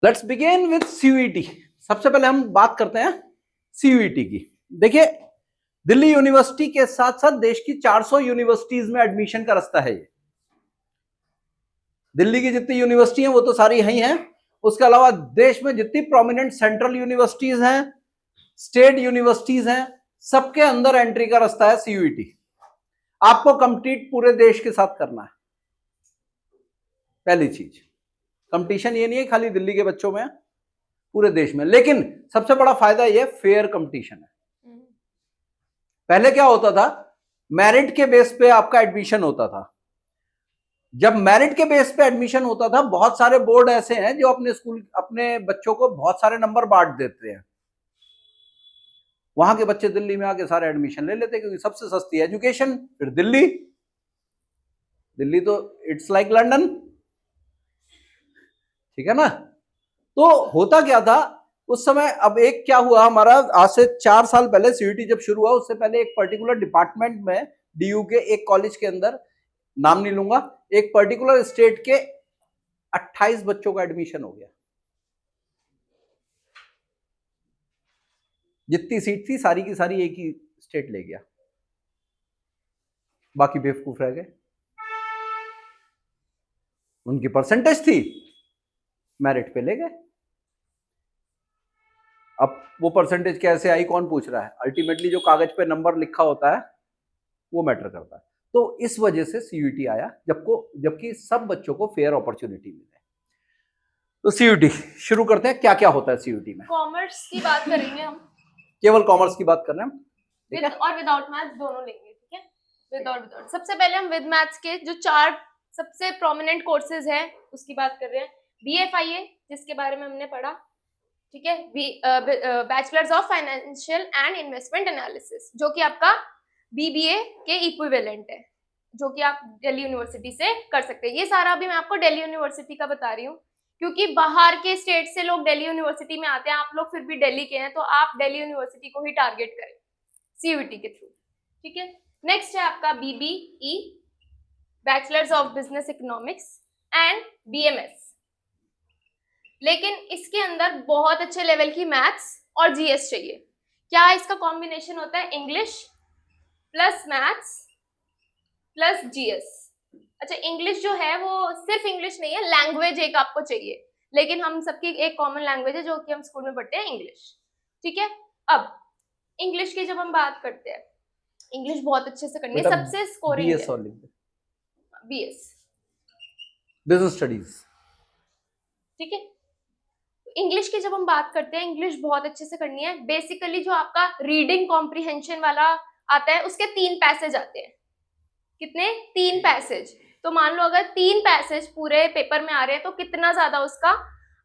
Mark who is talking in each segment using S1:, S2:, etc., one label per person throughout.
S1: Let's begin with CUET. सबसे पहले हम बात करते हैं सीयूईटी की। देखिए, दिल्ली यूनिवर्सिटी के साथ साथ देश की 400 यूनिवर्सिटीज में एडमिशन का रास्ता है ये। दिल्ली की जितनी यूनिवर्सिटी हैं वो तो सारी यही हैं। उसके अलावा देश में जितनी प्रोमिनेंट सेंट्रल यूनिवर्सिटीज हैं, स्टेट यूनिवर्सिटीज हैं, सबके अंदर एंट्री का रास्ता है सीयूईटी। आपको कंप्लीट पूरे देश के साथ करना है। पहली चीज, कंपटीशन ये नहीं है खाली दिल्ली के बच्चों में, पूरे देश में। लेकिन सबसे बड़ा फायदा ये फेयर कंपटीशन है। पहले क्या होता था, मेरिट के बेस पे आपका एडमिशन होता था। जब मेरिट के बेस पे एडमिशन होता था, बहुत सारे बोर्ड ऐसे हैं जो अपने बच्चों को बहुत सारे नंबर बांट देते हैं। वहां के बच्चे दिल्ली में आके सारे एडमिशन ले लेते हैं क्योंकि सबसे सस्ती एजुकेशन। फिर दिल्ली तो इट्स लाइक लंदन, ठीक है ना। तो होता क्या था उस समय, अब एक क्या हुआ हमारा, आज से 4 साल पहले सीयूईटी जब शुरू हुआ, उससे पहले एक पर्टिकुलर डिपार्टमेंट में डीयू के एक कॉलेज के अंदर, नाम नहीं लूंगा, एक पर्टिकुलर स्टेट के 28 बच्चों का एडमिशन हो गया। जितनी सीट थी सारी की सारी एक ही स्टेट ले गया, बाकी बेवकूफ रह गए। उनकी परसेंटेज थी, मेरिट पे ले गए। अब वो परसेंटेज कैसे आई कौन पूछ रहा है, अल्टीमेटली जो कागज पे नंबर लिखा होता है वो मैटर करता है। तो इस वजह से सीयूईटी आया, जबकि सब बच्चों को फेयर अपॉर्चुनिटी मिले। तो सीयूईटी शुरू करते हैं। क्या क्या होता है सीयूईटी में?
S2: कॉमर्स की बात करेंगे हम,
S1: केवल कॉमर्स की बात कर रहे हैं हम, ठीक है?
S2: विद और विदाउट मैथ्स दोनों लेंगे, ठीक है? विद और विदाउट। सबसे पहले हम विद मैथ्स के जो 4 सबसे प्रोमिनेंट कोर्सेज हैं उसकी बात कर रहे हैं। बीएफआईए, जिसके बारे में हमने पढ़ा, ठीक है? Bachelors of financial and investment analysis, जो कि आपका बीबीए के इक्विवेलेंट है, जो कि आप दिल्ली यूनिवर्सिटी से कर सकते हैं। ये सारा भी मैं आपको दिल्ली यूनिवर्सिटी का बता रही हूँ क्योंकि बाहर के स्टेट से लोग दिल्ली यूनिवर्सिटी में आते हैं। आप लोग फिर भी दिल्ली के हैं तो आप दिल्ली यूनिवर्सिटी को ही टारगेट करें सीयूईटी के थ्रू, ठीक है? नेक्स्ट है आपका BBE, bachelors of business economics and BMS. लेकिन इसके अंदर बहुत अच्छे लेवल की मैथ्स और जीएस चाहिए। क्या इसका कॉम्बिनेशन होता है? English plus maths plus GS. अच्छा, इंग्लिश जो है वो सिर्फ इंग्लिश नहीं है, लैंग्वेज एक आपको चाहिए, लेकिन हम सबकी एक कॉमन लैंग्वेज है जो कि हम स्कूल में पढ़ते हैं, इंग्लिश, ठीक है? अब इंग्लिश की जब हम बात करते हैं, इंग्लिश बहुत अच्छे से करनी है, सबसे स्कोरिंग है बीएस,
S1: बिजनेस स्टडीज,
S2: ठीक है? इंग्लिश की जब हम बात करते हैं, इंग्लिश बहुत अच्छे से करनी है। बेसिकली जो आपका रीडिंग कॉम्प्रिहेंशन वाला आता है उसके 3 पैसेज आते हैं। कितने? 3 पैसेज। तो मान लो अगर 3 पैसेज पूरे पेपर में आ रहे हैं तो कितना ज्यादा उसका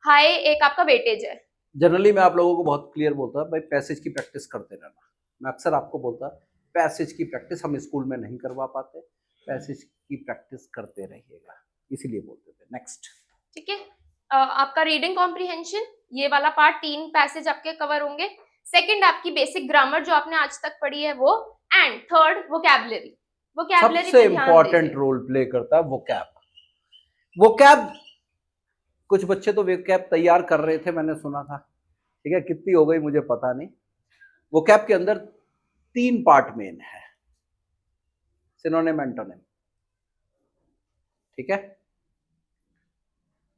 S2: हाई एक आपका वेटेज है।
S1: जनरली मैं आप लोगों को बहुत क्लियर बोलता भाई, पैसेज की प्रैक्टिस करते रहना। मैं अक्सर आपको बोलता, पैसेज की प्रैक्टिस हम स्कूल में नहीं करवा पाते, पैसेज की प्रैक्टिस करते रहिएगा, इसीलिए बोलते थे। नेक्स्ट,
S2: ठीक है? आपका रीडिंग कॉम्प्रिहेंशन, ये वाला पार्ट 3 पैसेज आपके कवर होंगे। सेकंड आपकी बेसिक ग्रामर जो आपने आज तक पढ़ी है वो, एंड थर्ड वोकैबुलरी।
S1: सबसे इंपॉर्टेंट रोल प्ले करता है वोकैब। कुछ बच्चे तो वोकैब तैयार कर रहे थे, मैंने सुना था, ठीक है? कितनी हो गई मुझे पता नहीं। वोकैब के अंदर 3 पार्ट मेन है, सिनोनिम, एंटोनिम, ठीक है,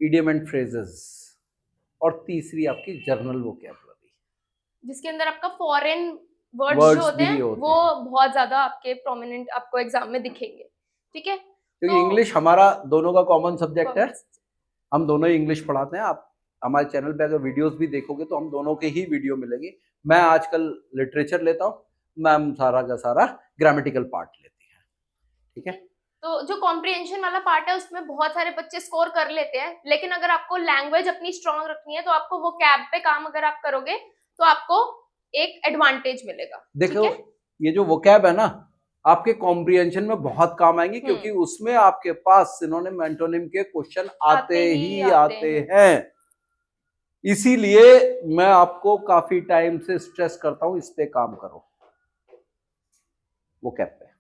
S1: इडियम एंड फ्रेजेस, और तीसरी आपकी जर्नल वोकैबुलरी,
S2: जिसके अंदर आपका फॉरेन वर्ड्स जो होते हैं वो बहुत ज्यादा आपके प्रोमिनेंट आपको एग्जाम में दिखेंगे, ठीक है?
S1: क्योंकि इंग्लिश हमारा दोनों का कॉमन सब्जेक्ट है, हम दोनों ही इंग्लिश पढ़ाते हैं। आप हमारे चैनल पे अगर वीडियोस भी देखोगे तो हम दोनों के ही वीडियो मिलेंगे। मैं आजकल लिटरेचर लेता हूँ, मैम सारा का सारा ग्रामेटिकल पार्ट लेती है, ठीक है?
S2: तो जो कॉम्प्रिहेंशन वाला पार्ट है उसमें बहुत सारे बच्चे स्कोर कर लेते हैं, लेकिन अगर आपको लैंग्वेज अपनी स्ट्रांग रखनी है तो आपको वो कैब पे काम अगर आप करोगे तो आपको एक एडवांटेज मिलेगा।
S1: देखो, ये जो वोकैब है ना, आपके कॉम्प्रिहेंशन में बहुत काम आएंगे क्योंकि उसमें आपके पास सिनोनिम एंटोनिम के क्वेश्चन आते हैं। इसीलिए मैं आपको काफी टाइम से स्ट्रेस करता हूं, इस पे काम करो, वोकैब पे।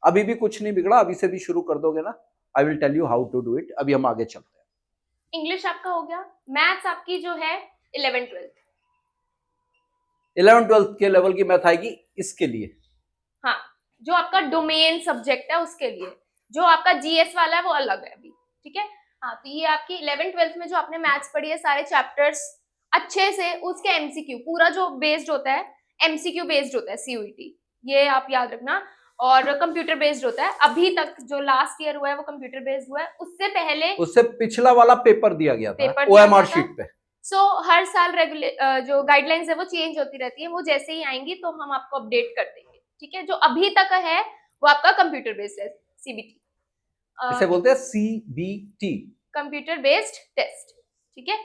S1: अभी भी कुछ नहीं बिगड़ा, अभी से भी शुरू कर दोगे ना, I will tell you how to do it. अभी हम आगे चलते हैं,
S2: इंग्लिश आपका हो गया, मैथ्स आपकी जो है 11th 12th।
S1: 11th 12th के लेवल की मैथ आएगी इसके लिए।
S2: हाँ, जो आपका डोमेन सब्जेक्ट है उसके लिए, जो आपका जीएस वाला है वो अलग है अभी, ठीक है। हाँ, तो ये आपकी 11th 12th में जो आपने मैथ्स पढ़ी है सारे चैप्टर्स अच्छे से, उसके एमसीक्यू पूरा जो बेस्ड होता है, एमसीक्यू बेस्ड होता है सीयूईटी, ये आप याद रखना। और कंप्यूटर बेस्ड होता है, अभी तक जो लास्ट ईयर हुआ है वो कंप्यूटर बेस्ड हुआ है, उससे पहले
S1: उससे पिछला वाला पेपर दिया गया था
S2: पेपर दिया
S1: ओएमआर
S2: गया था।
S1: शीट पे।
S2: सो हर साल जो गाइडलाइंस है वो चेंज होती रहती है, वो जैसे ही आएंगी तो हम आपको अपडेट कर देंगे, ठीक है। जो अभी तक है वो आपका कंप्यूटर बेस्ड है, सीबीटी,
S1: इसे बोलते हैं सीबीटी,
S2: कंप्यूटर बेस्ड टेस्ट, ठीक है।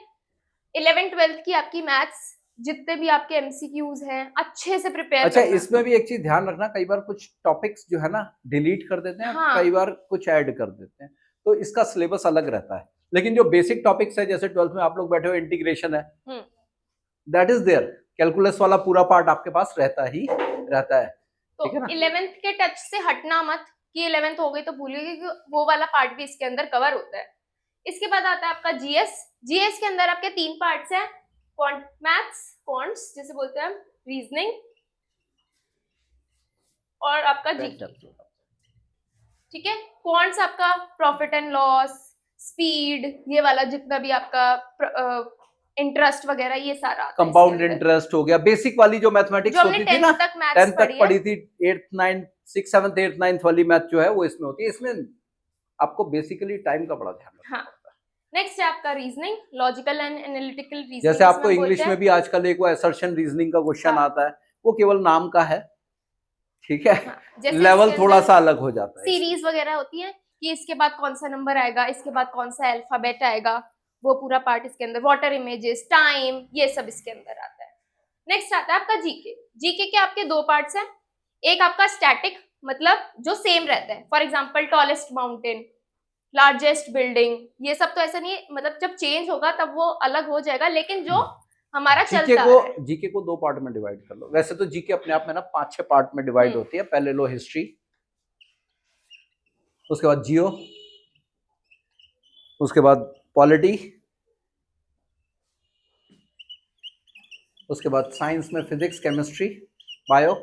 S2: 11th 12th की आपकी मैथ्स जितने भी आपके एमसीक्यूज हैं अच्छे से प्रिपेयर
S1: अच्छा
S2: करना।
S1: इसमें भी एक चीज ध्यान रखना, कई बार कुछ टॉपिक्स जो है ना डिलीट कर देते हैं,
S2: हाँ।
S1: कई बार कुछ ऐड कर देते हैं, तो इसका सिलेबस अलग रहता है। लेकिन जो बेसिक टॉपिक्स है, जैसे 12th में आप लोग बैठे हो, इंटीग्रेशन है, दैट इज देयर, कैलकुलस वाला पूरा पार्ट आपके पास रहता ही रहता है,
S2: तो
S1: ठीक है ना।
S2: 11th के टच से हटना मत कि 11th हो गई तो भूलिए कि वो वाला पार्ट भी इसके अंदर कवर होता है। इसके बाद आता है आपका जीएस। जीएस के अंदर आपके 3 पार्ट्स हैं, मैथ्स, क्वांट्स जिसे बोलते हैं, रीजनिंग और आपका जीके, ठीक है। क्वांट्स आपका प्रॉफिट एंड लॉस, स्पीड, ये वाला जितना भी आपका इंटरेस्ट वगैरह ये सारा आता है
S1: कंपाउंड
S2: इसके अंदर।
S1: इंटरेस्ट हो गया, बेसिक वाली जो मैथमेटिक्स
S2: जो हमने
S1: होती थी ना,
S2: 10th तक
S1: 10th
S2: मैथ्स
S1: तक पढ़ी थी, 8th 9th 6th 7th 8th 9th वाली मैथ जो है वो इसमें होती है। इसमें आपको बेसिकली टाइम का बड़ा ध्यान रखना
S2: हाँ।
S1: पड़ता है।
S2: नेक्स्ट है आपका reasoning, logical and analytical reasoning.
S1: जैसे आपको इंग्लिश में भी आजकल एक वो असर्शन रीजनिंग का क्वेश्चन
S2: हाँ।
S1: आता है, वो केवल नाम का है, ठीक है।
S2: हाँ, जैसे
S1: लेवल
S2: इसके
S1: थोड़ा
S2: अंदर
S1: सा अलग हो जाता है।
S2: सीरीज वगैरह होती है कि इसके बाद कौन सा नंबर आएगा, इसके बाद कौन सा अल्फाबेट आएगा, वो पूरा पार्ट इसके अंदर, वाटर इमेजेस, टाइम, ये सब इसके अंदर आता है। नेक्स्ट आता है आपका जीके। जीके के आपके 2 पार्ट्स हैं, एक आपका स्टैटिक, मतलब जो सेम रहता है, for example tallest mountain, largest building, ये सब तो ऐसा नहीं है, मतलब जब चेंज होगा तब वो अलग हो जाएगा, लेकिन जो हमारा चलता है।
S1: जीके को 2 पार्ट में डिवाइड कर लो। वैसे तो जीके अपने आप में ना 5-6 पार्ट में डिवाइड होती है। पहले लो हिस्ट्री, उसके बाद जियो, उसके बाद पॉलिटी, उसके बाद साइंस में physics, chemistry, bio,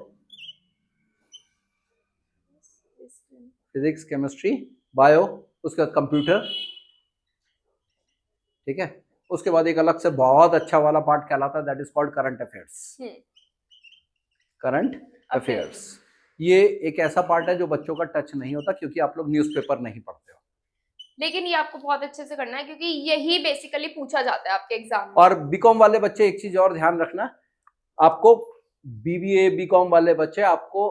S1: physics, chemistry, bio, उसके बाद कंप्यूटर, ठीक है। उसके बाद एक अलग से बहुत अच्छा वाला पार्ट कहलाता है, that is called current affairs. Current affairs ये एक ऐसा पार्ट है जो बच्चों का टच नहीं होता, क्योंकि आप लोग न्यूज़पेपर नहीं पढ़ते हो।
S2: लेकिन ये आपको बहुत अच्छे से करना है, क्योंकि यही बेसिकली पूछा जाता है आपके एग्जाम में।
S1: और बीकॉम वाले बच्चे एक चीज और ध्यान रखना, आपको बीबीए बीकॉम वाले बच्चे, आपको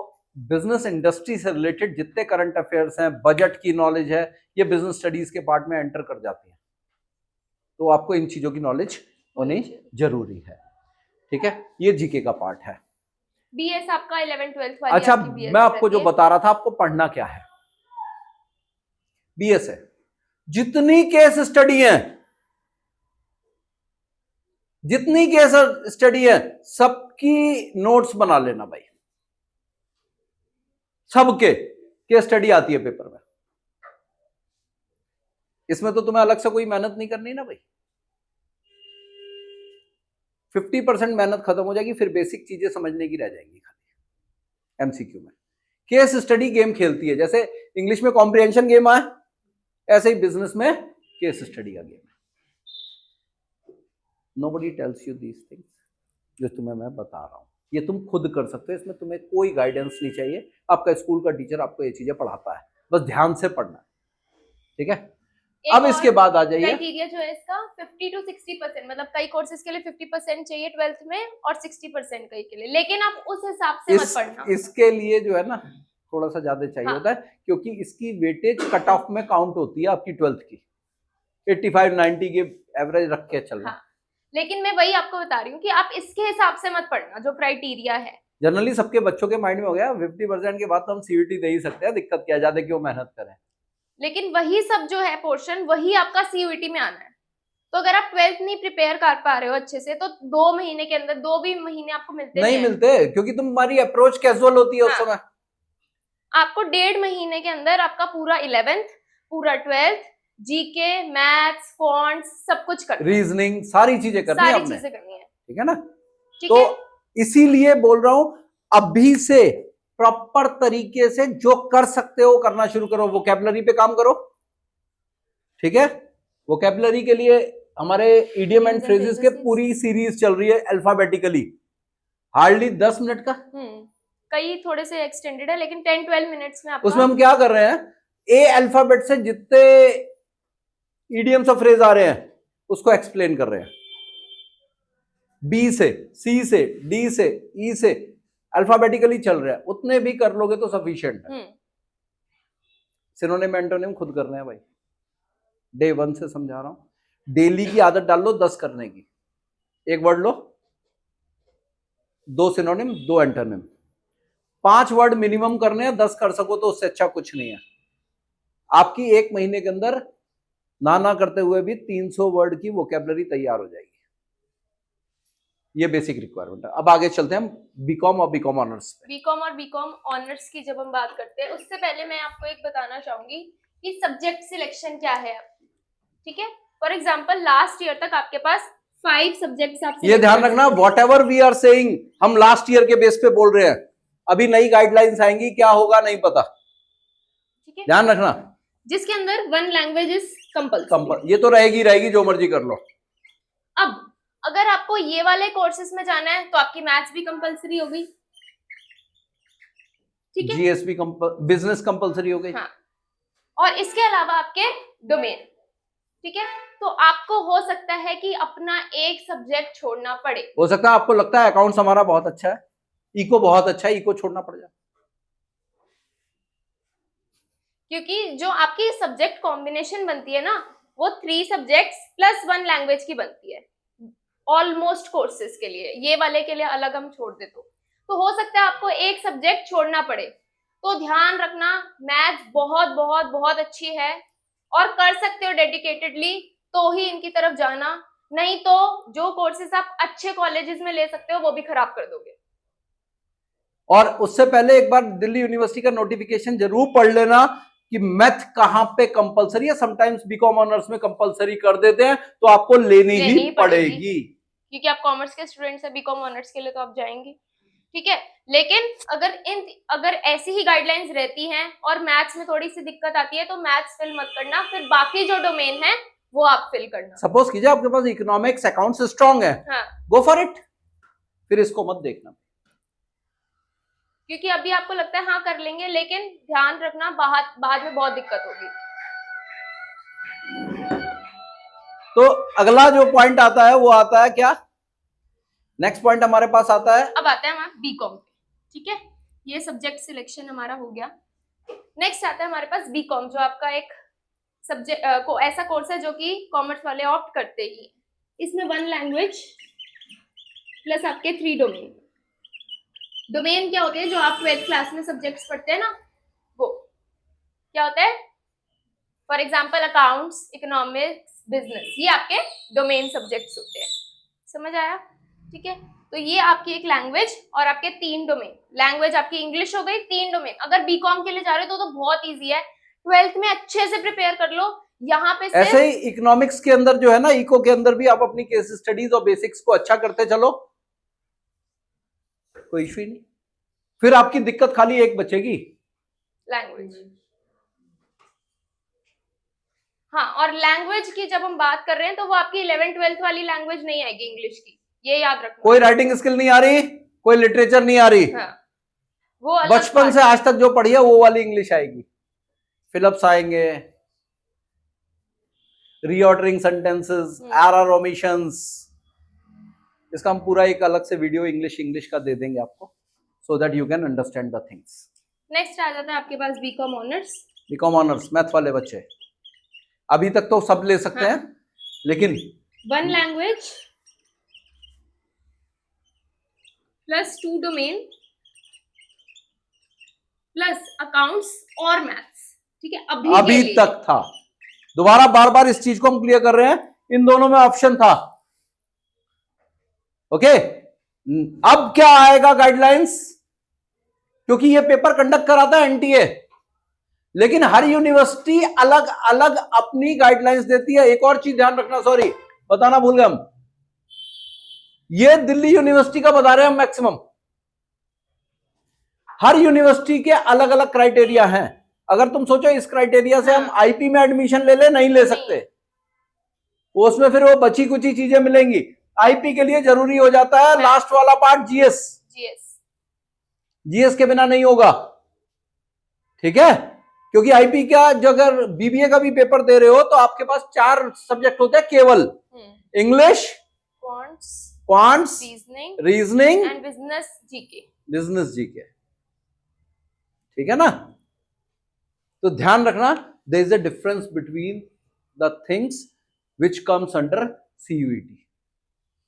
S1: बिजनेस इंडस्ट्री से रिलेटेड जितने करंट अफेयर्स हैं, बजट की नॉलेज है, ये बिजनेस स्टडीज के पार्ट में एंटर कर जाती है। तो आपको इन चीजों की नॉलेज होनी जरूरी है, ठीक है। ये जीके का पार्ट है।
S2: बीएस आपका 11th 12th वाली
S1: अच्छा,
S2: आपकी BS
S1: मैं आपको जो
S2: रहती है।
S1: बता रहा था, आपको पढ़ना क्या है, बीएस है, जितनी केस स्टडी है, जितनी केस स्टडी है, सबकी नोट्स बना लेना भाई। सबके केस स्टडी आती है पेपर में, इसमें तो तुम्हें अलग से कोई मेहनत नहीं करनी ना भाई। 50% मेहनत खत्म हो जाएगी, फिर बेसिक चीजें समझने की रह जाएंगी खाली एमसीक्यू में। केस स्टडी गेम खेलती है, जैसे इंग्लिश में कॉम्प्रिहेंशन गेम है, ऐसे ही बिजनेस में केस स्टडी का गेम है। Nobody tells you these things, जो तुम्हें मैं बता रहा हूं, ये तुम खुद कर सकते हो, इसमें तुम्हें कोई गाइडेंस नहीं चाहिए। आपका स्कूल का टीचर आपको ये चीजें पढ़ाता है, बस ध्यान से पढ़ना है, ठीक है। अब इसके बाद आ जाइए,
S2: क्राइटेरिया जो है इसका 50 to 60%, मतलब कई कोर्सेज के लिए 50% चाहिए 12th में और 60% कई के लिए, लेकिन आप उस हिसाब से मत पढ़ना।
S1: इसके लिए जो है ना थोड़ा सा ज्यादा चाहिए होता है, क्योंकि इसकी वेटेज कट ऑफ में काउंट होती है आपकी 12th की। 85-90 के एवरेज रख के चलना।
S2: लेकिन मैं वही आपको बता रही हूँ कि आप इसके हिसाब से मत पढ़ना जो क्राइटेरिया है।
S1: जनरली सबके बच्चों के माइंड में हो गया 50% के बाद तो हम सीयूटी दे ही सकते हैं, दिक्कत क्या, ज्यादा क्यों मेहनत करें।
S2: लेकिन वही सब जो है पोर्शन, वही आपका सीयूटी में आना है। तो अगर आप 12th नहीं प्रिपेयर कर पा रहे हो अच्छे से, तो 2 महीने के अंदर, 2 भी महीने आपको नहीं
S1: मिलते, क्योंकि तुम्हारी अप्रोच कैजुअल होती है उस समय।
S2: आपको 1.5 महीने के अंदर आपका पूरा 11th, पूरा 12th, जीके, मैथ्स, फॉन्ट्स सब कुछ करना है,
S1: रीजनिंग, सारी चीजें करनी है
S2: सारी
S1: आपने,
S2: चीजें करनी है,
S1: ठीक है ना।
S2: ठीक
S1: तो
S2: है।
S1: इसीलिए बोल रहा हूं, अभी से प्रॉपर तरीके से जो कर सकते हो करना शुरू करो, वोकैबुलरी पे काम करो, ठीक है। वोकैबुलरी के लिए हमारे इडियम एंड फ्रेजेस के पूरी सीरीज चल रही है अल्फाबेटिकली, हार्डली 10 मिनट का।
S2: कई थोड़े से एक्सटेंडेड है, लेकिन 10-12 मिनट्स में आपका
S1: उसमें हम क्या कर रहे हैं, ए अल्फाबेट से जितने इडियम्स ऑफ फ्रेज आ रहे हैं उसको एक्सप्लेन कर रहे हैं, बी से, सी से, डी से, ई से अल्फाबेटिकली चल रहा है, उतने भी कर लोगे तो सफिशिएंट है। सिनोनिम एंटोनिम खुद करने हैं भाई, डे 1 से समझा रहा हूं। डेली की आदत डाल लो 10 करने की, एक वर्ड लो, 2 सिनोनिम, 2 एंटोनिम, 5 वर्ड मिनिमम करने हैं, 10 कर सको तो उससे अच्छा कुछ नहीं है। आपकी 1 महीने के अंदर ना करते हुए भी 300 वर्ड की वोकैबुलरी तैयार हो जाएगी। ये बेसिक रिक्वायरमेंट है। अब आगे चलते हैं हम बीकॉम और बीकॉम ऑनर्स पे।
S2: बीकॉम और बीकॉम ऑनर्स की जब हम बात करते हैं, उससे पहले मैं आपको एक बताना चाहूंगी कि सब्जेक्ट सिलेक्शन क्या है आपकी, ठीक है। फॉर एग्जांपल लास्ट ईयर तक आपके पास 5 सब्जेक्ट्स आप
S1: ये ध्यान रखना, whatever we are saying हम लास्ट ईयर के बेस पे बोल रहे हैं, अभी नई गाइडलाइंस आएंगी, क्या होगा नहीं पता,
S2: ठीक है,
S1: ध्यान रखना।
S2: जिसके अंदर 1 लैंग्वेज इज कंपल्सरी,
S1: ये तो रहेगी जो मर्जी कर लो।
S2: अब अगर आपको ये वाले कोर्सेज में जाना है तो आपकी मैथ्स भी कंपल्सरी हो गई, ठीक है,
S1: जीएसबी बिजनेस कंपल्सरी हो गई,
S2: हाँ। और इसके अलावा आपके डोमेन, ठीक है। तो आपको हो सकता है कि अपना एक सब्जेक्ट छोड़ना पड़े,
S1: हो सकता है आपको लगता है अकाउंट्स हमारा बहुत अच्छा है, इको बहुत अच्छा है, इको छोड़ना पड़ जाए,
S2: क्योंकि जो आपकी सब्जेक्ट कॉम्बिनेशन बनती है ना, वो 3 सब्जेक्ट्स प्लस 1 लैंग्वेज की बनती है ऑलमोस्ट कोर्सेज के लिए। ये वाले के लिए अलग हम छोड़ दे तो हो सकता है आपको एक सब्जेक्ट छोड़ना पड़े। तो ध्यान रखना, मैथ्स बहुत बहुत बहुत अच्छी है और कर सकते हो डेडिकेटेडली तो ही इनकी तरफ जाना, नहीं तो जो कोर्सेज आप अच्छे कॉलेजेस में ले सकते हो वो भी खराब कर दोगे।
S1: और उससे पहले एक बार दिल्ली यूनिवर्सिटी का नोटिफिकेशन जरूर पढ़ लेना कि मैथ कहां पे कंपलसरी है। समटाइम्स बीकॉम ऑनर्स में कंपलसरी कर देते हैं, तो आपको लेनी ही पड़ेगी,
S2: क्योंकि आप कॉमर्स के स्टूडेंट्स हैं, बीकॉम ऑनर्स के लिए तो आप जाएंगे, ठीक है। लेकिन अगर ऐसी ही गाइडलाइंस रहती हैं और मैथ्स में थोड़ी सी दिक्कत आती है तो मैथ्स फिल मत करना, फिर बाकी जो डोमेन है वो आप फिल करना।
S1: सपोज कीजिए आपके पास इकोनॉमिक्स अकाउंट्स स्ट्रांग है,
S2: हाँ,
S1: गो फॉर इट, फिर इसको मत देखना,
S2: क्योंकि अभी आपको लगता है हाँ कर लेंगे, लेकिन ध्यान रखना बाद में बहुत दिक्कत होगी।
S1: तो अगला जो पॉइंट आता है वो आता है क्या, नेक्स्ट पॉइंट हमारे पास आता है,
S2: अब आता है हमारा बीकॉम, ठीक है। ये सब्जेक्ट सिलेक्शन हमारा हो गया। नेक्स्ट आता है हमारे पास बीकॉम, जो आपका एक सब्जेक्ट को ऐसा कोर्स है जो कि कॉमर्स वाले ऑप्ट करते ही। इसमें 1 लैंग्वेज प्लस आपके 3 डोमेन। डोमेन क्या होते हैं, जो आप 12th क्लास में सब्जेक्ट्स पढ़ते हैं ना, वो क्या होता है। For example accounts, economics, business, ये आपके डोमेन सब्जेक्ट्स होते हैं, समझ आया, ठीक है। तो ये आपकी एक लैंग्वेज और आपके 3 डोमेन। लैंग्वेज आपकी इंग्लिश हो गई, 3 डोमेन। अगर बीकॉम के लिए जा रहे हो तो बहुत ईजी है, 12th में अच्छे से प्रिपेयर कर लो। यहाँ पे
S1: ऐसे ही इकोनॉमिक्स के अंदर जो है ना, इको के अंदर भी आप अपनी केस स्टडीज और बेसिक्स को अच्छा करते चलो, कोई इश्यू ही नहीं, फिर आपकी दिक्कत खाली एक बचेगी,
S2: लैंग्वेज। हाँ, और लैंग्वेज की जब हम बात कर रहे हैं तो वो आपकी 11th-12th वाली लैंग्वेज नहीं आएगी इंग्लिश की, ये याद रखना।
S1: कोई राइटिंग स्किल नहीं आ रही, कोई लिटरेचर नहीं आ रही,
S2: हाँ, वो
S1: बचपन से आज तक जो पढ़ी है वो वाली इंग्लिश आएगी, फिलअप्स आएंगे, रीऑर्डरिंग सेंटेंसेस, एरर ओमिशंस, इसका हम पूरा एक अलग से वीडियो इंग्लिश का दे देंगे आपको, so that you can understand the things.
S2: Next आ जाता है आपके पास BCom honours.
S1: BCom honours math वाले बच्चे अभी तक तो सब ले सकते हैं, लेकिन
S2: 1 language plus 2 domain plus accounts और मैथ्स, ठीक है। अभी
S1: तक था, दोबारा बार बार इस चीज को हम क्लियर कर रहे हैं, इन दोनों में ऑप्शन था, ओके। अब क्या आएगा गाइडलाइंस, क्योंकि ये पेपर कंडक्ट कराता है एनटीए, लेकिन हर यूनिवर्सिटी अलग अलग अपनी गाइडलाइंस देती है। एक और चीज ध्यान रखना, सॉरी बताना भूल गए हम, ये दिल्ली यूनिवर्सिटी का बता रहे हैं हम मैक्सिमम। हर यूनिवर्सिटी के अलग अलग क्राइटेरिया हैं। अगर तुम सोचो इस क्राइटेरिया से हम आईपी में एडमिशन ले ले, नहीं ले सकते, उसमें फिर वो बची कुची चीजें मिलेंगी। आईपी के लिए जरूरी हो जाता है लास्ट वाला पार्ट, जीएस। जीएस के बिना नहीं होगा, ठीक है, क्योंकि आईपी का जो अगर बीबीए का भी पेपर दे रहे हो तो आपके पास 4 सब्जेक्ट होते हैं केवल, English, quants, reasoning
S2: and business GK.
S1: ठीक है ना। तो ध्यान रखना, there is a difference between the things which comes under CUET.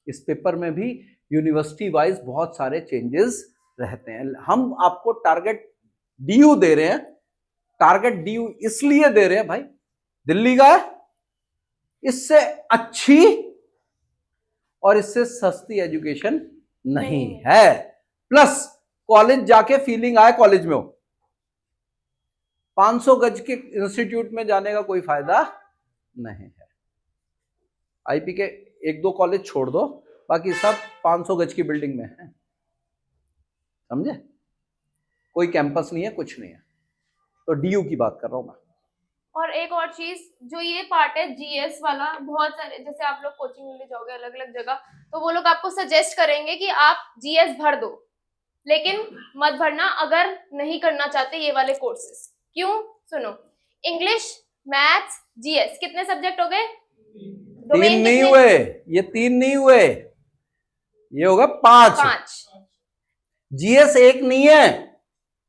S1: इस पेपर में भी यूनिवर्सिटी वाइज बहुत सारे चेंजेस रहते हैं। हम आपको टारगेट डीयू दे रहे हैं, टारगेट डीयू इसलिए दे रहे हैं भाई, दिल्ली का है, इससे अच्छी और इससे सस्ती एजुकेशन नहीं है। प्लस कॉलेज जाके फीलिंग आए कॉलेज में हो। 500 गज के इंस्टीट्यूट में जाने का कोई फायदा नहीं है। आईपी के 1-2 कॉलेज छोड़ दो, बाकी सब 500 गज की बिल्डिंग में है, समझे, कोई कैंपस नहीं है, कुछ नहीं है। तो डीयू की बात कर रहा हूं मैं।
S2: और एक और चीज, जो ये पार्ट है जीएस वाला, बहुत सारे जैसे आप लोग कोचिंग ले जाओगे अलग अलग जगह, तो वो लोग आपको सजेस्ट करेंगे कि आप जीएस भर दो, लेकिन मत भरना अगर नहीं करना चाहते ये वाले कोर्सेज। क्यों? सुनो, इंग्लिश, मैथ्स, जीएस, कितने सब्जेक्ट हो गए?
S1: 3 नहीं हुए, ये 3 नहीं हुए, ये होगा 5। जीएस 1 नहीं है,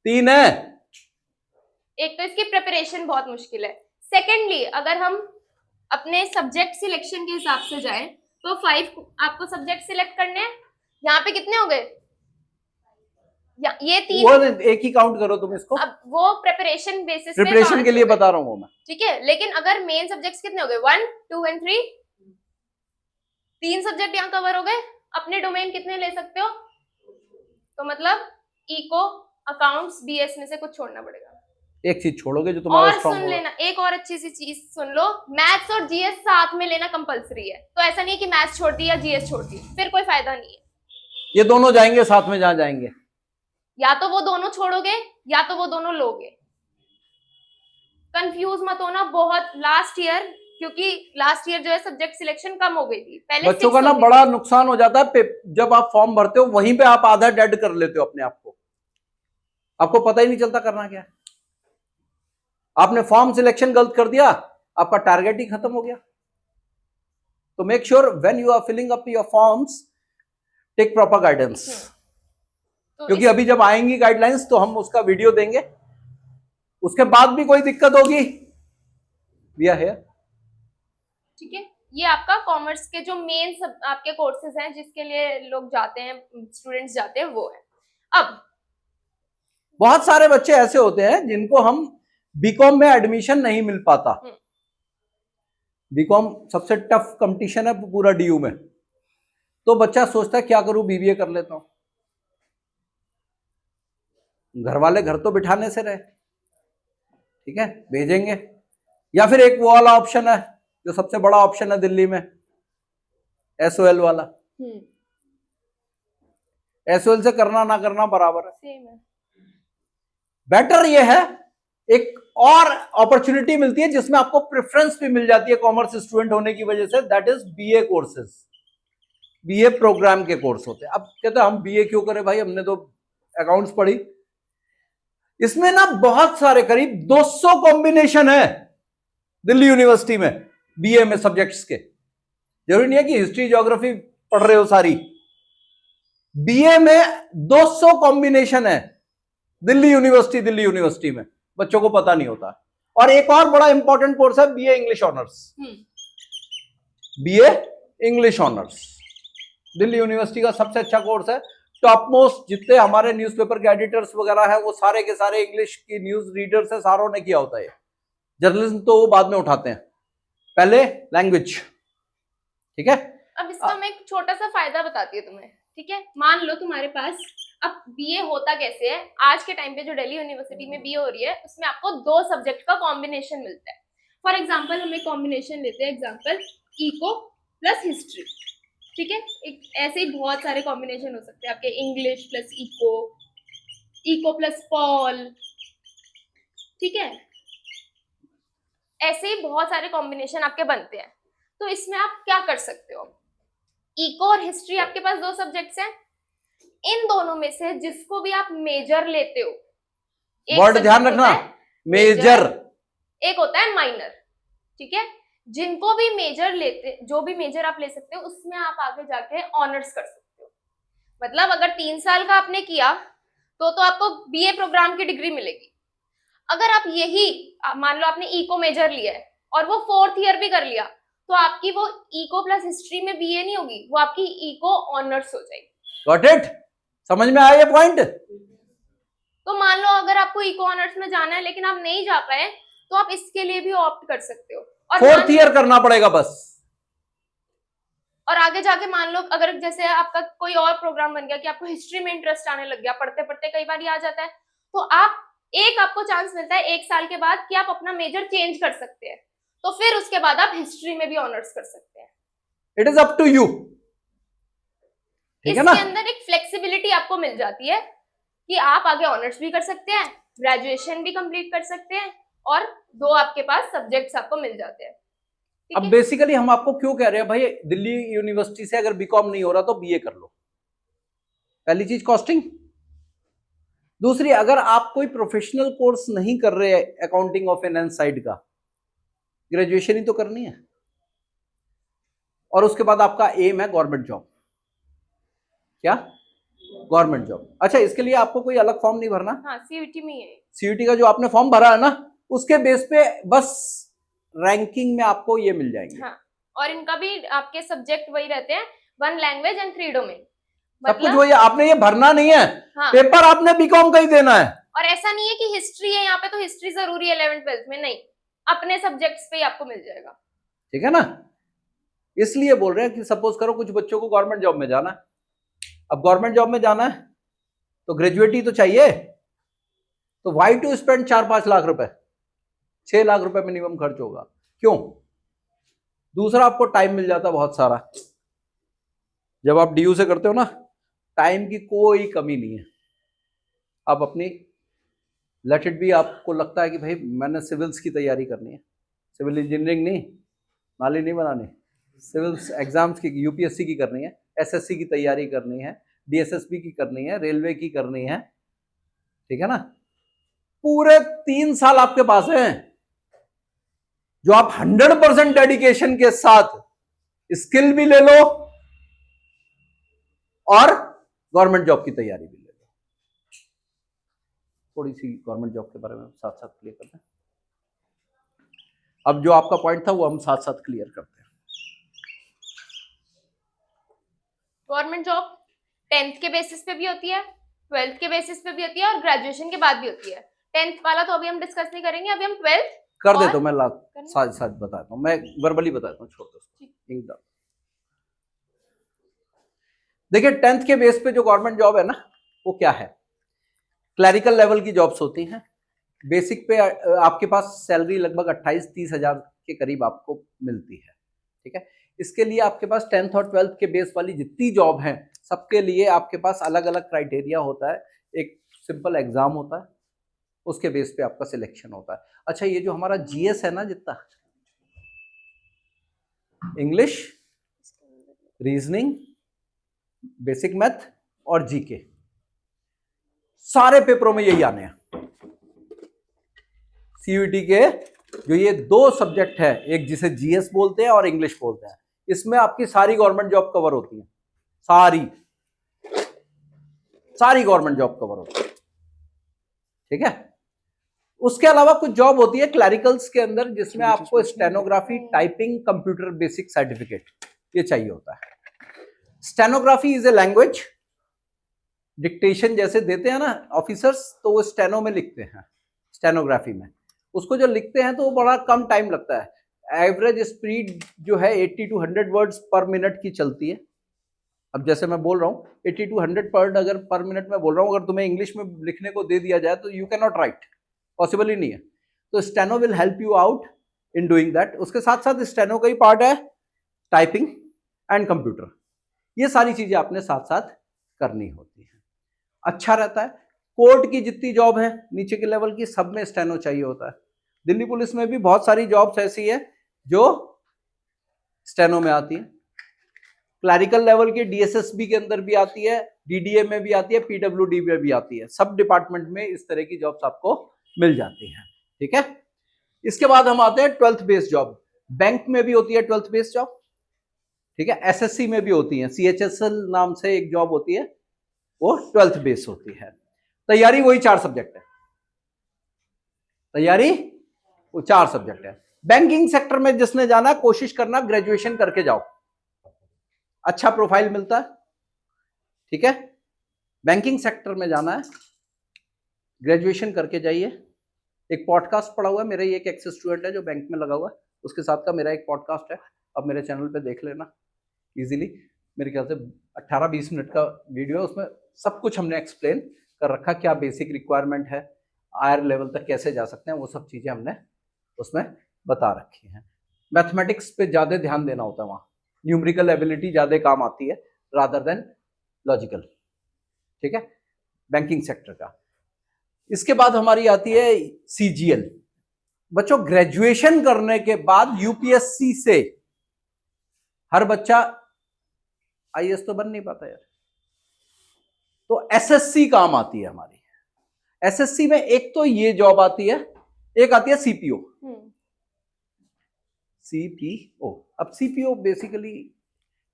S1: 3 है।
S2: एक तो इसकी प्रिपरेशन बहुत मुश्किल है। सेकेंडली, अगर हम अपने सब्जेक्ट सिलेक्शन के हिसाब से जाए तो 5 आपको सब्जेक्ट सिलेक्ट करने हैं। यहाँ पे कितने हो गए? ये 3,
S1: वो एक ही काउंट करो तुम इसको।
S2: अब वो प्रिपरेशन बेसिस पे,
S1: प्रिपरेशन के लिए बता रहा हूँ मैं,
S2: ठीक है। लेकिन अगर मेन सब्जेक्ट्स कितने हो गए? 1, 2 एंड 3, 3 सब्जेक्ट यहाँ कवर हो गए। अपने डोमेन कितने ले सकते हो? तो मतलब इको, अकाउंट्स, बीएस में से कुछ छोड़ना पड़ेगा।
S1: एक चीज छोड़ोगे जो तुम्हारा
S2: और सुन लेना, एक और अच्छी सी चीज सुन लो, मैथ्स और जीएस साथ में लेना कंपलसरी है। तो ऐसा नहीं है कि मैथ्स छोड़ दी या जीएस छोड़ दी, फिर कोई फायदा नहीं है।
S1: ये दोनों जाएंगे साथ में, जहां जाएंगे,
S2: या तो वो दोनों छोड़ोगे या तो वो दोनों लोगे। कंफ्यूज मत होना बहुत लास्ट ईयर, क्योंकि लास्ट ईयर जो है सब्जेक्ट सिलेक्शन कम हो गई थी। पहले
S1: बच्चों का ना बड़ा नुकसान हो जाता है, जब आप फॉर्म भरते हो वहीं पे आप आधा डेड कर लेते हो अपने आप को, आपको पता ही नहीं चलता करना क्या है। आपने फॉर्म सिलेक्शन गलत कर दिया, आपका टारगेट ही खत्म हो गया। तो make sure when you are filling up your forms, take proper guidance, क्योंकि अभी जब आएंगी गाइडलाइंस तो हम उसका वीडियो देंगे। उसके बाद भी कोई दिक्कत होगी, वी आर हियर,
S2: ठीक है। ये आपका कॉमर्स के जो मेन सब आपके कोर्सेज हैं जिसके लिए लोग जाते हैं, स्टूडेंट्स जाते हैं, वो है। अब
S1: बहुत सारे बच्चे ऐसे होते हैं जिनको हम बीकॉम में एडमिशन नहीं मिल पाता। बीकॉम सबसे टफ कंपटीशन है पूरा डीयू में, तो बच्चा सोचता है क्या करूं, बीबीए कर लेता हूं। घर वाले घर तो बिठाने से रहे, ठीक है, भेजेंगे। या फिर एक वो वाला ऑप्शन है जो सबसे बड़ा ऑप्शन है दिल्ली में, एसओएल वाला। एसओएल से करना ना करना बराबर है,
S2: सेम है।
S1: बेटर ये है, एक और अपॉर्चुनिटी मिलती है जिसमें आपको प्रेफरेंस भी मिल जाती है कॉमर्स स्टूडेंट होने की वजह से, that is BA courses. BA program के कोर्स होते हैं। अब कहते हैं हम बीए क्यों करें भाई, हमने तो अकाउंट्स पढ़ी। इसमें ना बहुत सारे, करीब 200 कॉम्बिनेशन है दिल्ली यूनिवर्सिटी में बीए में सब्जेक्ट्स के। जरूरी नहीं है कि हिस्ट्री ज्योग्राफी पढ़ रहे हो सारी, बीए में 200 कॉम्बिनेशन है दिल्ली यूनिवर्सिटी में, बच्चों को पता नहीं होता। और एक और बड़ा इंपॉर्टेंट कोर्स है BA English honours. BA English honours Delhi university का सबसे अच्छा कोर्स है। टॉप मोस्ट जितने हमारे न्यूज़पेपर के एडिटर्स वगैरह है वो सारे के सारे इंग्लिश की न्यूज रीडर्स है, सारों ने किया होता है। जर्नलिज्म तो वो बाद में उठाते हैं, पहले लैंग्वेज, ठीक है।
S2: अब इसका मैं एक छोटा सा फायदा बताती हूँ तुम्हें, ठीक है। मान लो तुम्हारे पास अब बीए होता कैसे है, आज के टाइम पे जो दिल्ली यूनिवर्सिटी में बीए हो रही है उसमें आपको 2 सब्जेक्ट का कॉम्बिनेशन मिलता है। फॉर एग्जांपल हम एक कॉम्बिनेशन लेते हैं, एग्जांपल इको प्लस हिस्ट्री, ठीक है। एक ऐसे ही बहुत सारे कॉम्बिनेशन हो सकते हैं आपके, English plus eco, eco plus pol, ठीक है। ऐसे ही बहुत सारे कॉम्बिनेशन आपके बनते हैं। तो इसमें आप क्या कर सकते हो, इको और हिस्ट्री आपके पास 2 सब्जेक्ट्स हैं, इन दोनों में से जिसको भी आप मेजर लेते हो, एक
S1: वर्ड ध्यान
S2: subject
S1: रखना,
S2: होता है
S1: मेजर,
S2: एक होता है माइनर, ठीक है। जिनको भी मेजर लेते, जो भी मेजर आप ले सकते हो उसमें आप आगे जाके ऑनर्स कर सकते हो। मतलब अगर 3 साल का आपने किया तो आपको बीए प्रोग्राम की डिग्री मिलेगी। अगर आप यही मान लो आपने इको मेजर लिया है और वो 4th ईयर भी कर लिया, तो आपकी वो इको प्लस हिस्ट्री में बीए नहीं होगी, वो आपकी इको ऑनर्स हो जाएगी।
S1: Got it? समझ में आया ये पॉइंट?
S2: तो मान लो अगर आपको इको ऑनर्स में जाना है लेकिन आप नहीं जा पाए, तो आप इसके लिए भी ऑप्ट कर सकते हो। और
S1: 4th ईयर करना पड़ेगा बस।
S2: और आगे जाके मान लो अगर जैसे आपका कोई और प्रोग्राम बन गया कि आपको हिस्ट्री में इंटरेस्ट आने लग गया, पढ़ते पढ़ते कई बार ये आ जाता है, तो आपको चांस मिलता है 1 साल के बाद कि आप अपना मेजर चेंज कर सकते हैं, तो फिर उसके बाद आप हिस्ट्री में भी ऑनर्स कर सकते हैं।
S1: It is up to you, ठीक है ना?
S2: इसके अंदर एक फ्लेक्सिबिलिटी आपको मिल जाती है कि आप आगे ऑनर्स भी कर सकते हैं, ग्रेजुएशन भी कंप्लीट कर सकते हैं, और 2 आपके पास सब्जेक्ट्स आपको मिल जाते हैं।
S1: अब बेसिकली हम आपको क्यों कह रहे हैं भाई, दिल्ली यूनिवर्सिटी से अगर बीकॉम नहीं हो रहा तो बीए कर लो। पहली चीज कॉस्टिंग, दूसरी अगर आप कोई प्रोफेशनल कोर्स नहीं कर रहे अकाउंटिंग और फाइनेंस साइड का, ग्रेजुएशन ही तो करनी है, और उसके बाद आपका एम है गवर्नमेंट जॉब। क्या? Government job. अच्छा, इसके लिए आपको कोई अलग फॉर्म नहीं भरना।
S2: हाँ, सीयूटी में है।
S1: सीयूटी का जो आपने फॉर्म भरा है ना, उसके बेस पे बस रैंकिंग में आपको ये मिल जाएंगे।
S2: हाँ, और इनका भी आपके सब्जेक्ट वही रहते हैं, 1 लैंग्वेज एंड 3 डोमेन।
S1: सब कुछ वही, आपने ये भरना नहीं है।
S2: हाँ,
S1: पेपर आपने बीकॉम का ही देना है।
S2: और ऐसा नहीं है कि हिस्ट्री है यहाँ पे तो हिस्ट्री जरूरी है 11th 12th में, नहीं, अपने सब्जेक्ट्स पे ही आपको मिल जाएगा।
S1: ठीक है ना? इसलिए बोल रहे हैं कि सपोज करो कुछ बच्चों को गवर्नमेंट जॉब में जाना है, अब गवर्नमेंट जॉब में जाना है तो ग्रेजुएट ही तो चाहिए, तो वाई टू स्पेंड 4-5 लाख रुपए, 6 लाख रुपए मिनिमम खर्च होगा। क्यों? दूसरा, आपको टाइम मिल जाता बहुत सारा। जब आप डीयू से करते हो ना, टाइम की कोई कमी नहीं है। आप अपनी लेट इट बी, आपको लगता है कि भाई मैंने सिविल्स की तैयारी करनी है, सिविल इंजीनियरिंग नहीं, नाली नहीं बनानी, सिविल्स एग्जाम्स की, यूपीएससी की करनी है, एसएससी की तैयारी करनी है, डीएसएसबी की करनी है, रेलवे की करनी है, ठीक है ना? पूरे 3 साल आपके पास हैं, जो आप 100% डेडिकेशन के साथ स्किल भी ले लो और गवर्नमेंट जॉब की तैयारी भी ले लो। थोड़ी सी गवर्नमेंट जॉब के बारे में साथ साथ क्लियर करते हैं। अब जो आपका पॉइंट था वो हम साथ साथ क्लियर करते हैं।
S2: गवर्नमेंट जॉब 10th के बेसिस पे भी होती है, 12th के बेसिस पे भी होती है, और ग्रेजुएशन के बाद भी होती है। 10th वाला तो अभी हम डिस्कस नहीं करेंगे, अभी हम 12th
S1: कर देता हूं, मैं साथ साथ बताता हूं, मैं वर्बली बताता हूं, छोड़ दो एकदम। देखिए, 10th के बेस पे जो गवर्नमेंट जॉब है ना, वो क्या है? क्लैरिकल लेवल की जॉब्स होती हैं। बेसिक पे आपके पास सैलरी लगभग 28-30 हजार के करीब आपको मिलती है, ठीक है। इसके लिए आपके पास 10th और 12th के बेस वाली जितनी जॉब हैं, सबके लिए आपके पास अलग अलग क्राइटेरिया होता है। एक सिंपल एग्जाम होता है, उसके बेस पे आपका सिलेक्शन होता है। अच्छा, ये जो हमारा जीएस है ना, जितना इंग्लिश, रीजनिंग, बेसिक मैथ और जीके, सारे पेपरों में यही आने हैं। सीयूईटी के जो ये 2 सब्जेक्ट है, एक जिसे जीएस बोलते हैं और इंग्लिश बोलते हैं, इसमें आपकी सारी गवर्नमेंट जॉब कवर होती है, सारी गवर्नमेंट जॉब कवर होती है, ठीक है। उसके अलावा कुछ जॉब होती है क्लैरिकल्स के अंदर, जिसमें आपको stenography, typing, computer basic certificate ये चाहिए होता है। Stenography is a language, dictation जैसे देते हैं ना ऑफिसर्स, तो वो स्टेनो में लिखते हैं, स्टेनोग्राफी में उसको जो लिखते हैं तो वो बड़ा कम टाइम लगता है। एवरेज स्पीड जो है 80 to 100 वर्ड्स पर मिनट की चलती है। अब जैसे मैं बोल रहा हूँ 80 to 100 वर्ड अगर पर मिनट में बोल रहा हूँ, अगर तुम्हें इंग्लिश में लिखने को दे दिया जाए तो you can not write, possible ही नहीं है। तो steno will help you out in doing that. उसके साथ साथ स्टेनो का ही पार्ट है टाइपिंग एंड कंप्यूटर, ये सारी चीजें आपने साथ साथ करनी होती है। अच्छा रहता है। कोर्ट की जितनी जॉब है नीचे के लेवल की, सब में स्टेनो चाहिए होता है। दिल्ली पुलिस में भी बहुत सारी जॉब्स ऐसी है जो स्टेनो में आती है। क्लैरिकल लेवल के डीएसएसबी के अंदर भी आती है, डीडीए में भी आती है, पीडब्ल्यूडी में भी आती है। सब डिपार्टमेंट में इस तरह की जॉब्स आपको मिल जाती हैं, ठीक है। इसके बाद हम आते हैं 12th बेस्ड जॉब। बैंक में भी होती है 12th बेस्ड जॉब, ठीक है। एसएससी में भी होती है, सीएचएसएल नाम से एक जॉब होती है, वो 12th बेस होती है। तैयारी वही 4 सब्जेक्ट है, तैयारी वो 4 सब्जेक्ट है। बैंकिंग सेक्टर में जिसने जाना, कोशिश करना ग्रेजुएशन करके जाओ, अच्छा प्रोफाइल मिलता है, ठीक है। बैंकिंग सेक्टर में जाना है, ग्रेजुएशन करके जाइए। एक पॉडकास्ट पड़ा हुआ है, मेरा ही एक एक्स स्टूडेंट है जो बैंक में लगा हुआ है, उसके साथ का मेरा एक पॉडकास्ट है, अब मेरे चैनल पे देख लेना इजीली। मेरे ख्याल से 18-20 मिनट का वीडियो है, उसमें सब कुछ हमने एक्सप्लेन कर रखा, क्या बेसिक रिक्वायरमेंट है, हायर लेवल तक कैसे जा सकते हैं, वो सब चीजें हमने उसमें बता रखी हैं। मैथमेटिक्स पे ज्यादा ध्यान देना होता है, वहाँ न्यूमेरिकल एबिलिटी ज्यादा काम आती है रादर देन लॉजिकल, ठीक है, बैंकिंग सेक्टर का। इसके बाद हमारी आती है सीजीएल। बच्चों ग्रेजुएशन करने के बाद यूपीएससी से हर बच्चा आईएएस तो बन नहीं पाता यार, तो एसएससी काम आती है हमारी। एसएससी में एक तो ये जॉब आती है, एक आती है सीपीओ। सीपीओ, अब सीपीओ बेसिकली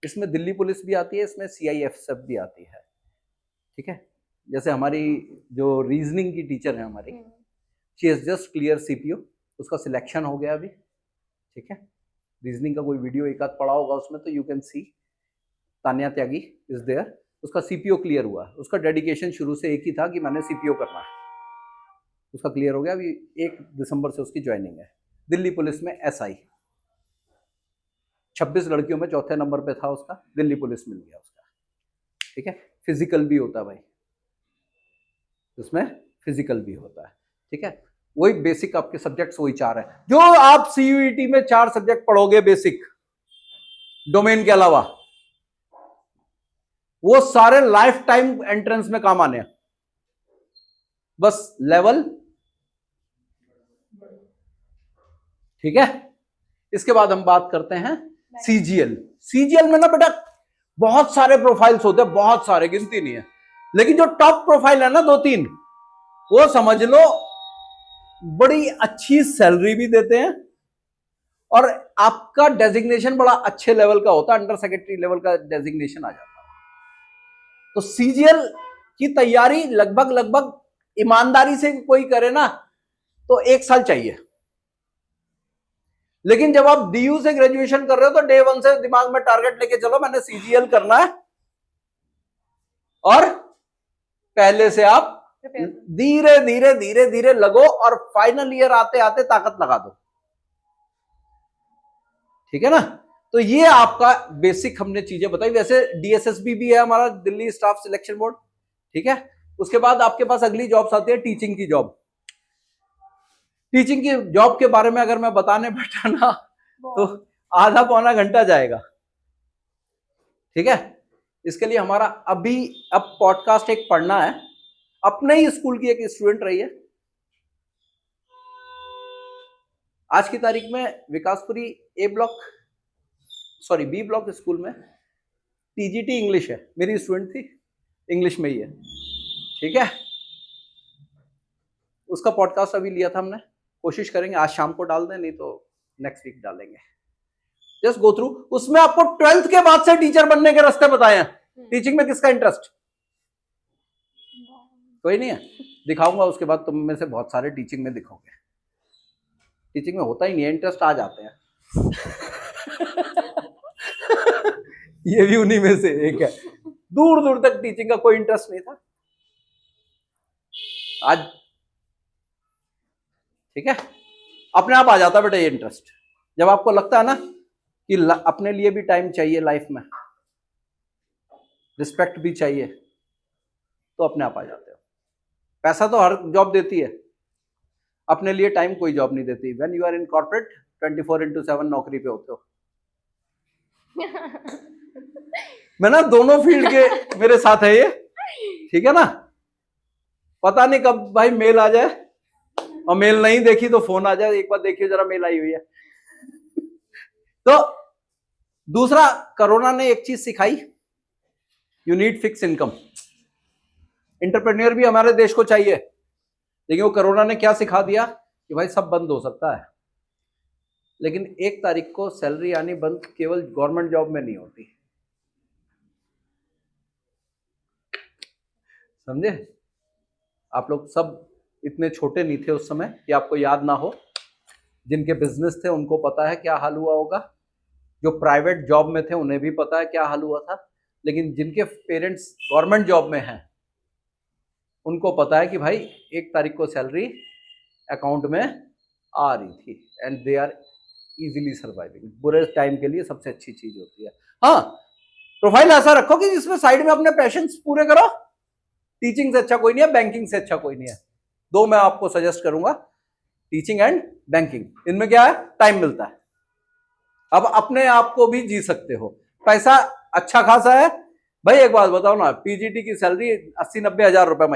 S1: इसमें दिल्ली पुलिस भी आती है, इसमें सीआईएसएफ भी आती है, ठीक है। जैसे हमारी जो रीजनिंग की टीचर है हमारी, she is just clear CPO, उसका सिलेक्शन हो गया अभी, ठीक है। रीजनिंग का कोई वीडियो एक आध पड़ा होगा उसमें, तो you can see Tanya Tyagi is there, उसका सीपीओ क्लियर हुआ। उसका डेडिकेशन शुरू से एक ही था कि मैंने सीपीओ करना है, उसका क्लियर हो गया। अभी 1 दिसंबर से उसकी ज्वाइनिंग है दिल्ली पुलिस में एसआई। 26 लड़कियों में चौथे नंबर पे था उसका, दिल्ली पुलिस मिल गया उसका, ठीक है। फिजिकल भी होता है भाई, उसमें फिजिकल भी होता है, ठीक है। वही बेसिक आपके सब्जेक्ट्स वही 4 है जो आप सीयूईटी में 4 सब्जेक्ट पढ़ोगे बेसिक डोमेन के अलावा, वो सारे लाइफ टाइम एंट्रेंस में काम आने हैं, बस लेवल, ठीक है। इसके बाद हम बात करते हैं सीजीएल। सीजीएल में ना बेटा बहुत सारे प्रोफाइल्स होते हैं, बहुत सारे, गिनती नहीं है, लेकिन जो टॉप प्रोफाइल है ना 2-3, वो समझ लो बड़ी अच्छी सैलरी भी देते हैं और आपका डेजिग्नेशन बड़ा अच्छे लेवल का होता है, अंडर सेक्रेटरी लेवल का डेजिग्नेशन आ जाता है। तो सीजीएल की तैयारी लगभग ईमानदारी से कोई करे ना तो 1 साल चाहिए, लेकिन जब आप डीयू से ग्रेजुएशन कर रहे हो तो डे 1 से दिमाग में टारगेट लेके चलो, मैंने सीजीएल करना है, और पहले से आप धीरे धीरे धीरे धीरे लगो और फाइनल ईयर आते आते ताकत लगा दो, ठीक है ना। तो ये आपका बेसिक हमने चीजें बताई। वैसे डीएसएसबी भी है हमारा, दिल्ली स्टाफ सिलेक्शन बोर्ड, ठीक है। उसके बाद आपके पास अगली जॉब्स आती है टीचिंग की जॉब। टीचिंग की जॉब के बारे में अगर मैं बताने बैठा ना तो आधा पौना घंटा जाएगा, ठीक है। इसके लिए हमारा अब पॉडकास्ट एक पढ़ना है, अपने ही स्कूल की एक स्टूडेंट रही है, आज की तारीख में विकासपुरी बी ब्लॉक स्कूल में टीजीटी इंग्लिश है, मेरी स्टूडेंट थी, इंग्लिश में ही है, ठीक है। उसका पॉडकास्ट अभी लिया था हमने, कोशिश करेंगे आज शाम को डाल दें, नहीं तो नेक्स्ट वीक डालेंगे। जस्ट गो थ्रू, उसमें आपको 12th के बाद से टीचर बनने के रास्ते बताए हैं। टीचिंग में किसका इंटरेस्ट, कोई नहीं है, दिखाऊंगा उसके बाद तुम में से बहुत सारे टीचिंग में दिखोगे। टीचिंग में होता ही नहीं है, इंटरेस्ट आ जाते हैं ये भी उन्हीं में से एक है, दूर दूर तक टीचिंग का कोई इंटरेस्ट नहीं था, आज ठीक है अपने आप आ जाता बेटा ये इंटरेस्ट। जब आपको लगता है ना कि अपने लिए भी टाइम चाहिए लाइफ में, रिस्पेक्ट भी चाहिए, तो अपने आप आ जाते हो। पैसा तो हर जॉब देती है, अपने लिए टाइम कोई जॉब नहीं देती। When you are in corporate 24/7 नौकरी पे होते हो। मैं ना दोनों फील्ड के मेरे साथ है ये, ठीक है ना। पता नहीं कब भाई मेल आ जाए, और मेल नहीं देखी तो फोन आ जाए, एक बार देखिए जरा मेल आई हुई है। तो दूसरा, कोरोना ने एक चीज सिखाई, you need fix income. Entrepreneur भी हमारे देश को चाहिए, लेकिन वो कोरोना ने क्या सिखा दिया कि भाई सब बंद हो सकता है, लेकिन 1 तारीख को सैलरी आनी बंद केवल गवर्नमेंट जॉब में नहीं होती, समझे। आप लोग सब इतने छोटे नहीं थे उस समय कि आपको याद ना हो। जिनके बिजनेस थे उनको पता है क्या हाल हुआ होगा, जो प्राइवेट जॉब में थे उन्हें भी पता है क्या हाल हुआ था, लेकिन जिनके पेरेंट्स गवर्नमेंट जॉब में हैं उनको पता है कि भाई 1 तारीख को सैलरी अकाउंट में आ रही थी, and they are easily surviving. बुरे टाइम के लिए सबसे अच्छी चीज होती है। हाँ, प्रोफाइल ऐसा रखो कि जिसमें साइड में अपने पैशंस पूरे करो। टीचिंग से अच्छा कोई नहीं है, बैंकिंग से अच्छा कोई नहीं है। 2 मैं आपको सजेस्ट करूंगा, टीचिंग एंड बैंकिंग। इनमें क्या है, टाइम मिलता है, अब अपने आप को भी जी सकते हो, पैसा अच्छा खासा है। भाई एक बात बताओ ना, पीजीटी की सैलरी 80-90 हजार रुपए